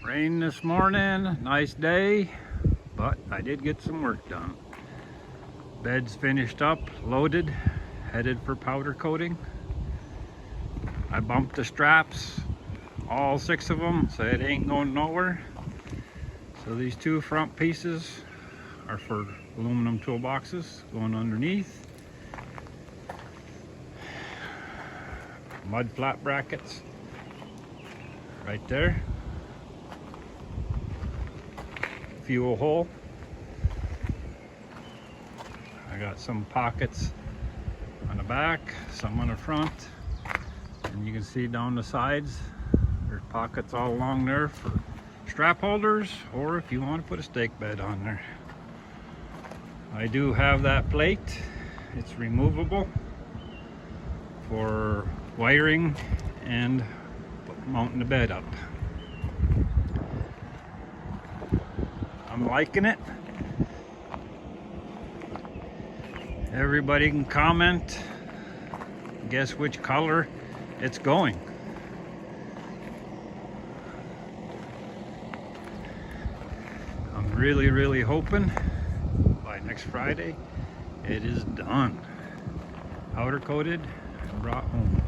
Rain this morning, nice day, but I did get some work done. Bed's finished up, loaded, headed for powder coating. I bumped the straps, all 6 of them, so it ain't going nowhere. So these 2 front pieces are for aluminum toolboxes going underneath. Mud flat brackets right there. Fuel hole. I got some pockets on the back, some on the front, and you can see down the sides there's pockets all along there for strap holders, or if you want to put a stake bed on there. I do have that plate. It's removable for wiring and mounting the bed up. I'm liking it. Everybody can comment, guess which color it's going. I'm really hoping by next Friday it is done, powder coated and brought home.